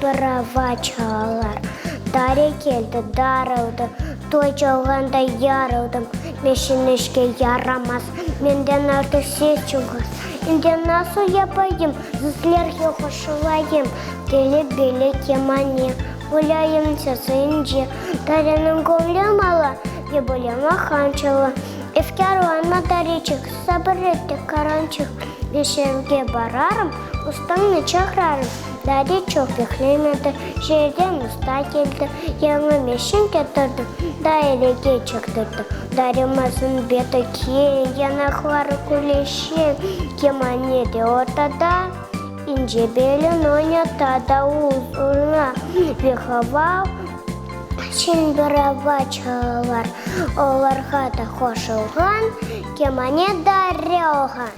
быравачалар. Дарья келді, дарылды, той жалғанда ярылдым. Мешінішке ярамас, менден арты сез чуғыз. Инден насу япайым, зізлерге қошылайым. Теле-беле кемане, гуляем сесінже. Дарьяның көңлем ала, ебулема ханчала. Эфкаруанма даричек, сабыр етті каранчық. Бешевге барарым, ұстаңны чақырарым. Дарья çok beklемеді, жерден ұста келді. Яңы мешін кетірді, дайреге чықтырды. Дарьямасын беті кен, янақлары күлешен. Кеманеде ортада, инже белін ойнатада ұзына. Вихавал, шын быравачалар. Оларға да қошылған, кемане Дарья оған.